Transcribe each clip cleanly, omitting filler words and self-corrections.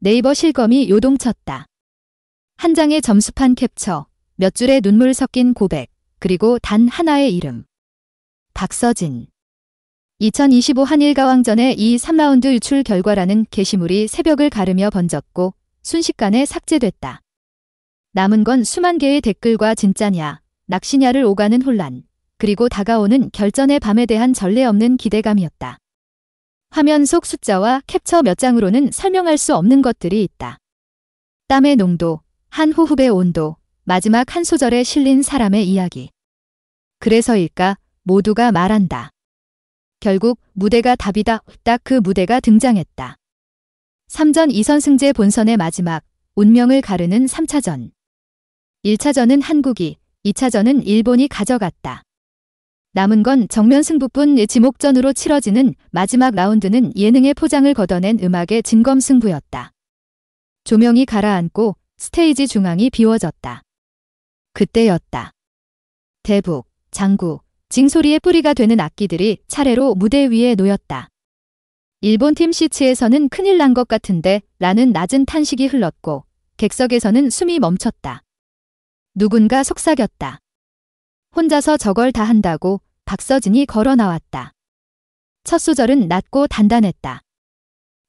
네이버 실검이 요동쳤다. 한 장의 점수판 캡처, 몇 줄의 눈물 섞인 고백, 그리고 단 하나의 이름. 박서진. 2025 한일가왕전의 이 3라운드 유출 결과라는 게시물이 새벽을 가르며 번졌고 순식간에 삭제됐다. 남은 건 수만 개의 댓글과 진짜냐, 낚시냐를 오가는 혼란, 그리고 다가오는 결전의 밤에 대한 전례 없는 기대감이었다. 화면 속 숫자와 캡처 몇 장으로는 설명할 수 없는 것들이 있다. 땀의 농도, 한 호흡의 온도, 마지막 한 소절에 실린 사람의 이야기. 그래서일까 모두가 말한다. 결국 무대가 답이다. 딱 그 무대가 등장했다. 3전 2선승제 본선의 마지막, 운명을 가르는 3차전. 1차전은 한국이, 2차전은 일본이 가져갔다. 남은 건 정면 승부뿐. 지목전으로 치러지는 마지막 라운드는 예능의 포장을 걷어낸 음악의 진검승부였다. 조명이 가라앉고 스테이지 중앙이 비워졌다. 그때였다. 대북, 장구, 징소리의 뿌리가 되는 악기들이 차례로 무대 위에 놓였다. 일본팀 시치에서는 큰일 난 것 같은데 라는 낮은 탄식이 흘렀고 객석에서는 숨이 멈췄다. 누군가 속삭였다. 혼자서 저걸 다 한다고 박서진이 걸어 나왔다. 첫 소절은 낮고 단단했다.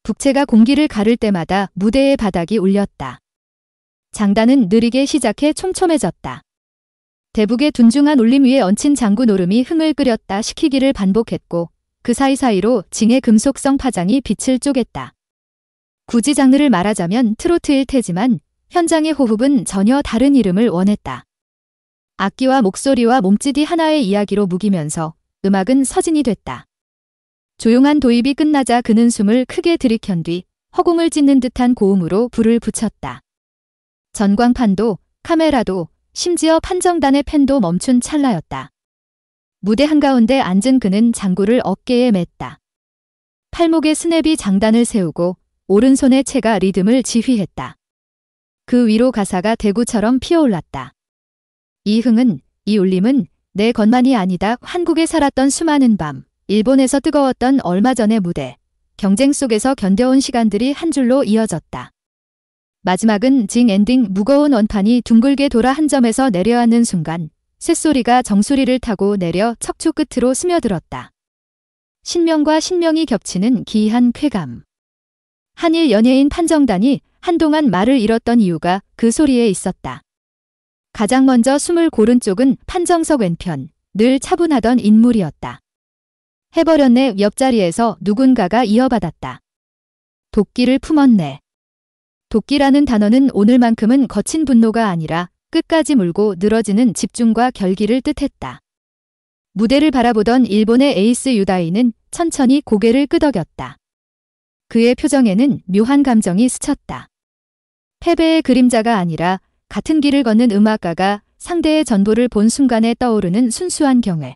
북채가 공기를 가를 때마다 무대의 바닥이 울렸다. 장단은 느리게 시작해 촘촘해졌다. 대북의 둔중한 울림 위에 얹힌 장구 노름이 흥을 끓였다 시키기를 반복했고 그 사이사이로 징의 금속성 파장이 빛을 쪼갰다. 굳이 장르를 말하자면 트로트일 테지만 현장의 호흡은 전혀 다른 이름을 원했다. 악기와 목소리와 몸짓이 하나의 이야기로 묵이면서 음악은 서진이 됐다. 조용한 도입이 끝나자 그는 숨을 크게 들이켠 뒤 허공을 찢는 듯한 고음으로 불을 붙였다. 전광판도 카메라도 심지어 판정단의 펜도 멈춘 찰나였다. 무대 한가운데 앉은 그는 장구를 어깨에 맸다. 팔목에 스냅이 장단을 세우고 오른손에 채가 리듬을 지휘했다. 그 위로 가사가 대구처럼 피어올랐다. 이 흥은, 이 울림은 내 것만이 아니다. 한국에 살았던 수많은 밤, 일본에서 뜨거웠던 얼마 전의 무대, 경쟁 속에서 견뎌온 시간들이 한 줄로 이어졌다. 마지막은 징 엔딩. 무거운 원판이 둥글게 돌아 한 점에서 내려앉는 순간 쇳소리가 정수리를 타고 내려 척추 끝으로 스며들었다. 신명과 신명이 겹치는 기이한 쾌감. 한일 연예인 판정단이 한동안 말을 잃었던 이유가 그 소리에 있었다. 가장 먼저 숨을 고른 쪽은 판정석 왼편, 늘 차분하던 인물이었다. 해버렸네. 옆자리에서 누군가가 이어받았다. 도끼를 품었네. 도끼라는 단어는 오늘만큼은 거친 분노가 아니라 끝까지 물고 늘어지는 집중과 결기를 뜻했다. 무대를 바라보던 일본의 에이스 유다이는 천천히 고개를 끄덕였다. 그의 표정에는 묘한 감정이 스쳤다. 패배의 그림자가 아니라 같은 길을 걷는 음악가가 상대의 전보를 본 순간에 떠오르는 순수한 경외.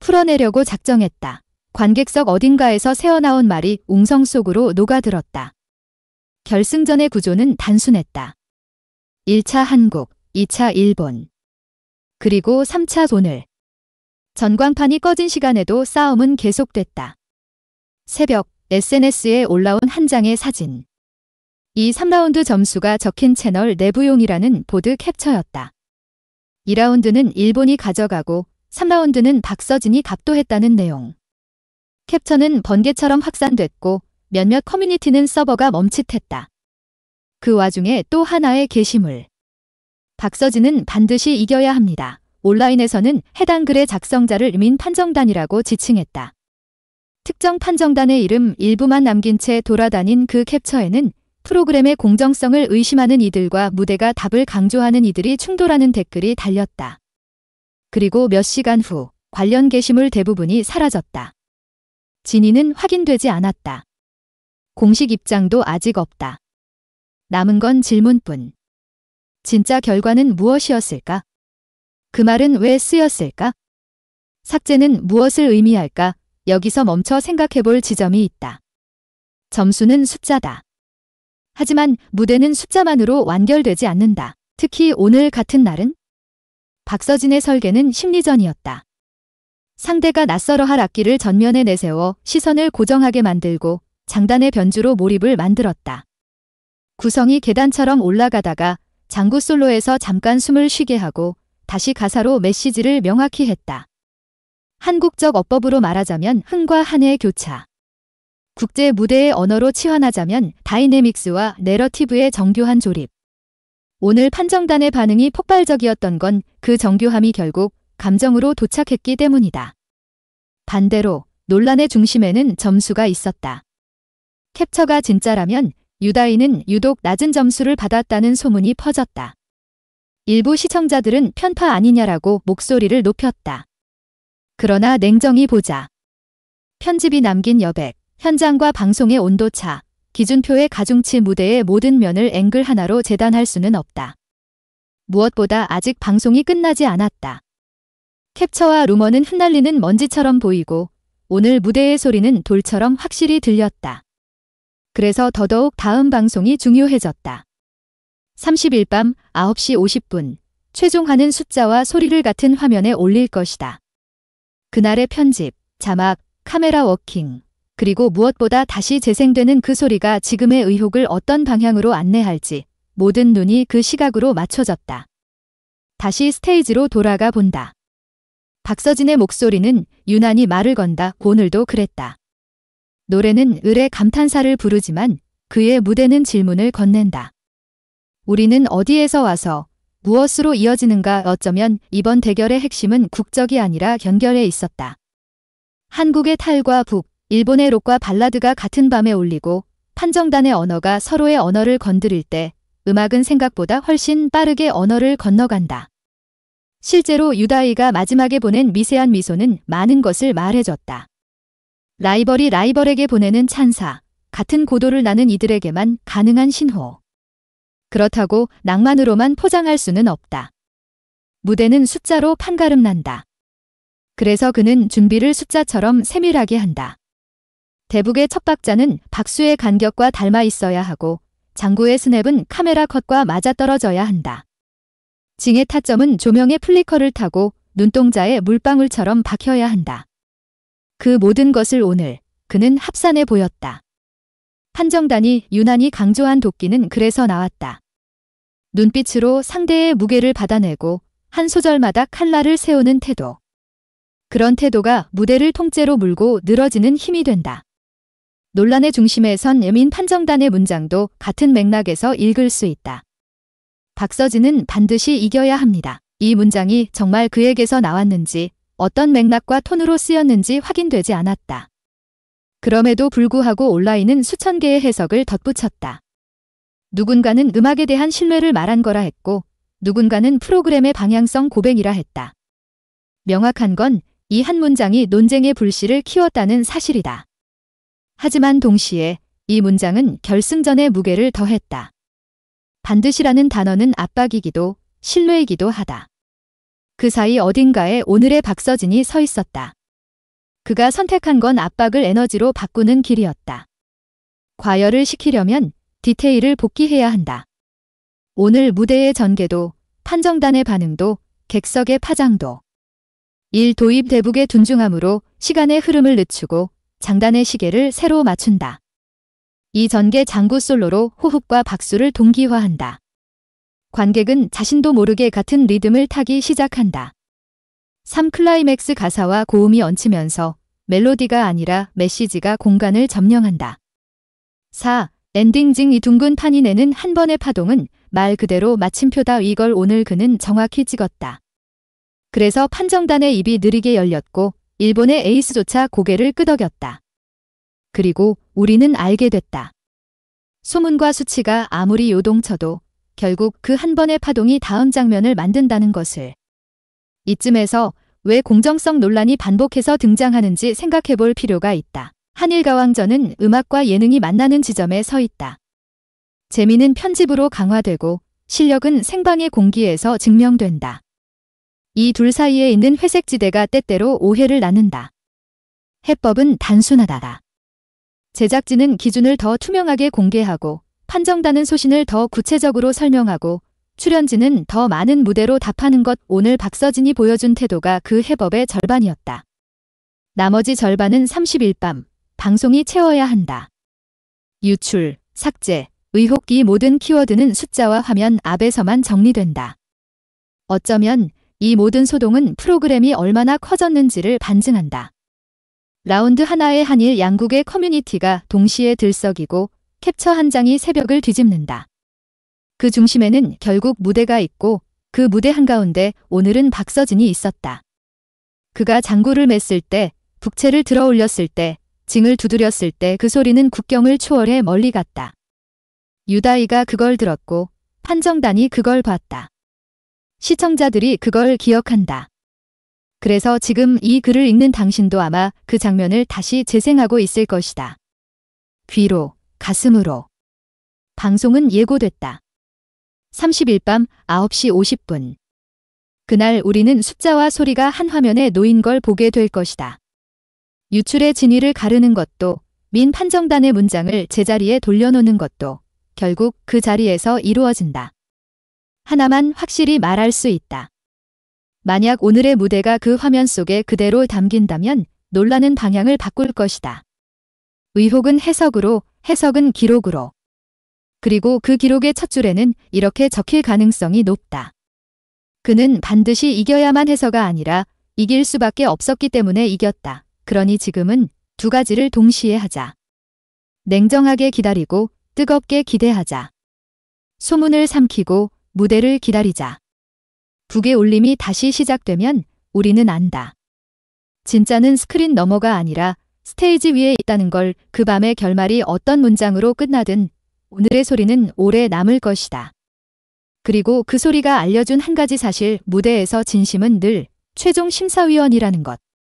풀어내려고 작정했다. 관객석 어딘가에서 새어나온 말이 웅성 속으로 녹아들었다. 결승전의 구조는 단순했다. 1차 한국, 2차 일본. 그리고 3차 오늘. 전광판이 꺼진 시간에도 싸움은 계속됐다. 새벽, SNS에 올라온 한 장의 사진. 이 3라운드 점수가 적힌 채널 내부용이라는 보드 캡처였다. 2라운드는 일본이 가져가고 3라운드는 박서진이 압도했다는 내용. 캡처는 번개처럼 확산됐고 몇몇 커뮤니티는 서버가 멈칫했다. 그 와중에 또 하나의 게시물. 박서진은 반드시 이겨야 합니다. 온라인에서는 해당 글의 작성자를 민 판정단이라고 지칭했다. 특정 판정단의 이름 일부만 남긴 채 돌아다닌 그 캡처에는 프로그램의 공정성을 의심하는 이들과 무대가 답을 강조하는 이들이 충돌하는 댓글이 달렸다. 그리고 몇 시간 후 관련 게시물 대부분이 사라졌다. 진위는 확인되지 않았다. 공식 입장도 아직 없다. 남은 건 질문뿐. 진짜 결과는 무엇이었을까? 그 말은 왜 쓰였을까? 삭제는 무엇을 의미할까? 여기서 멈춰 생각해볼 지점이 있다. 점수는 숫자다. 하지만 무대는 숫자만으로 완결되지 않는다. 특히 오늘 같은 날은? 박서진의 설계는 심리전이었다. 상대가 낯설어 할 악기를 전면에 내세워 시선을 고정하게 만들고 장단의 변주로 몰입을 만들었다. 구성이 계단처럼 올라가다가 장구 솔로에서 잠깐 숨을 쉬게 하고 다시 가사로 메시지를 명확히 했다. 한국적 어법으로 말하자면 흥과 한의 교차. 국제 무대의 언어로 치환하자면 다이내믹스와 내러티브의 정교한 조립. 오늘 판정단의 반응이 폭발적이었던 건 그 정교함이 결국 감정으로 도착했기 때문이다. 반대로 논란의 중심에는 점수가 있었다. 캡처가 진짜라면 유다인은 유독 낮은 점수를 받았다는 소문이 퍼졌다. 일부 시청자들은 편파 아니냐라고 목소리를 높였다. 그러나 냉정히 보자. 편집이 남긴 여백, 현장과 방송의 온도차, 기준표의 가중치 무대의 모든 면을 앵글 하나로 재단할 수는 없다. 무엇보다 아직 방송이 끝나지 않았다. 캡처와 루머는 흩날리는 먼지처럼 보이고 오늘 무대의 소리는 돌처럼 확실히 들렸다. 그래서 더더욱 다음 방송이 중요해졌다. 30일 밤 9시 50분 최종화는 숫자와 소리를 같은 화면에 올릴 것이다. 그날의 편집, 자막, 카메라 워킹, 그리고 무엇보다 다시 재생되는 그 소리가 지금의 의혹을 어떤 방향으로 안내할지 모든 눈이 그 시각으로 맞춰졌다. 다시 스테이지로 돌아가 본다. 박서진의 목소리는 유난히 말을 건다. 오늘도 그랬다. 노래는 을의 감탄사를 부르지만 그의 무대는 질문을 건넨다. 우리는 어디에서 와서 무엇으로 이어지는가. 어쩌면 이번 대결의 핵심은 국적이 아니라 연결에 있었다. 한국의 탈과 북, 일본의 록과 발라드가 같은 밤에 울리고 판정단의 언어가 서로의 언어를 건드릴 때 음악은 생각보다 훨씬 빠르게 언어를 건너간다. 실제로 유다이가 마지막에 보낸 미세한 미소는 많은 것을 말해줬다. 라이벌이 라이벌에게 보내는 찬사, 같은 고도를 나는 이들에게만 가능한 신호. 그렇다고 낭만으로만 포장할 수는 없다. 무대는 숫자로 판가름난다. 그래서 그는 준비를 숫자처럼 세밀하게 한다. 대북의 첫 박자는 박수의 간격과 닮아 있어야 하고 장구의 스냅은 카메라 컷과 맞아떨어져야 한다. 징의 타점은 조명의 플리커를 타고 눈동자에 물방울처럼 박혀야 한다. 그 모든 것을 오늘 그는 합산해 보였다. 판정단이 유난히 강조한 도끼는 그래서 나왔다. 눈빛으로 상대의 무게를 받아내고 한 소절마다 칼날을 세우는 태도. 그런 태도가 무대를 통째로 물고 늘어지는 힘이 된다. 논란의 중심에 선 여민 판정단의 문장도 같은 맥락에서 읽을 수 있다. 박서진은 반드시 이겨야 합니다. 이 문장이 정말 그에게서 나왔는지 어떤 맥락과 톤으로 쓰였는지 확인되지 않았다. 그럼에도 불구하고 온라인은 수천 개의 해석을 덧붙였다. 누군가는 음악에 대한 신뢰를 말한 거라 했고 누군가는 프로그램의 방향성 고백이라 했다. 명확한 건 이 한 문장이 논쟁의 불씨를 키웠다는 사실이다. 하지만 동시에 이 문장은 결승전의 무게를 더했다. 반드시라는 단어는 압박이기도 신뢰이기도 하다. 그 사이 어딘가에 오늘의 박서진이 서 있었다. 그가 선택한 건 압박을 에너지로 바꾸는 길이었다. 과열을 시키려면 디테일을 복귀해야 한다. 오늘 무대의 전개도, 판정단의 반응도, 객석의 파장도. 일 도입 대북의 둔중함으로 시간의 흐름을 늦추고 장단의 시계를 새로 맞춘다. 이 전개 장구 솔로로 호흡과 박수를 동기화한다. 관객은 자신도 모르게 같은 리듬을 타기 시작한다. 3 클라이맥스 가사와 고음이 얹히면서 멜로디가 아니라 메시지가 공간을 점령한다. 4. 엔딩 징 이 둥근 판이 내는 한 번의 파동은 말 그대로 마침표다. 이걸 오늘 그는 정확히 찍었다. 그래서 판정단의 입이 느리게 열렸고 일본의 에이스조차 고개를 끄덕였다. 그리고 우리는 알게 됐다. 소문과 수치가 아무리 요동쳐도 결국 그 한 번의 파동이 다음 장면을 만든다는 것을. 이쯤에서 왜 공정성 논란이 반복해서 등장하는지 생각해 볼 필요가 있다. 한일가왕전은 음악과 예능이 만나는 지점에 서 있다. 재미는 편집으로 강화되고 실력은 생방의 공기에서 증명된다. 이 둘 사이에 있는 회색지대가 때때로 오해를 낳는다. 해법은 단순하다. 제작진은 기준을 더 투명하게 공개하고 판정단은 소신을 더 구체적으로 설명하고 출연진은 더 많은 무대로 답하는 것. 오늘 박서진이 보여준 태도가 그 해법의 절반이었다. 나머지 절반은 30일 밤 방송이 채워야 한다. 유출, 삭제, 의혹 이 모든 키워드는 숫자와 화면 앞에서만 정리된다. 어쩌면 이 모든 소동은 프로그램이 얼마나 커졌는지를 반증한다. 라운드 하나의 한일 양국의 커뮤니티가 동시에 들썩이고 캡처 한 장이 새벽을 뒤집는다. 그 중심에는 결국 무대가 있고 그 무대 한가운데 오늘은 박서진이 있었다. 그가 장구를 맸을 때, 북채를 들어 올렸을 때, 징을 두드렸을 때 그 소리는 국경을 초월해 멀리 갔다. 유다이가 그걸 들었고 판정단이 그걸 봤다. 시청자들이 그걸 기억한다. 그래서 지금 이 글을 읽는 당신도 아마 그 장면을 다시 재생하고 있을 것이다. 귀로, 가슴으로. 방송은 예고됐다. 30일 밤 9시 50분. 그날 우리는 숫자와 소리가 한 화면에 놓인 걸 보게 될 것이다. 유출의 진위를 가르는 것도, 민 판정단의 문장을 제자리에 돌려놓는 것도 결국 그 자리에서 이루어진다. 하나만 확실히 말할 수 있다. 만약 오늘의 무대가 그 화면 속에 그대로 담긴다면 논란은 방향을 바꿀 것이다. 의혹은 해석으로, 해석은 기록으로. 그리고 그 기록의 첫 줄에는 이렇게 적힐 가능성이 높다. 그는 반드시 이겨야만 해서가 아니라 이길 수밖에 없었기 때문에 이겼다. 그러니 지금은 두 가지를 동시에 하자. 냉정하게 기다리고 뜨겁게 기대하자. 소문을 삼키고 무대를 기다리자. 북의 울림이 다시 시작되면 우리는 안다. 진짜는 스크린 너머가 아니라 스테이지 위에 있다는 걸. 그 밤의 결말이 어떤 문장으로 끝나든 오늘의 소리는 오래 남을 것이다. 그리고 그 소리가 알려준 한 가지 사실, 무대에서 진심은 늘 최종 심사위원이라는 것.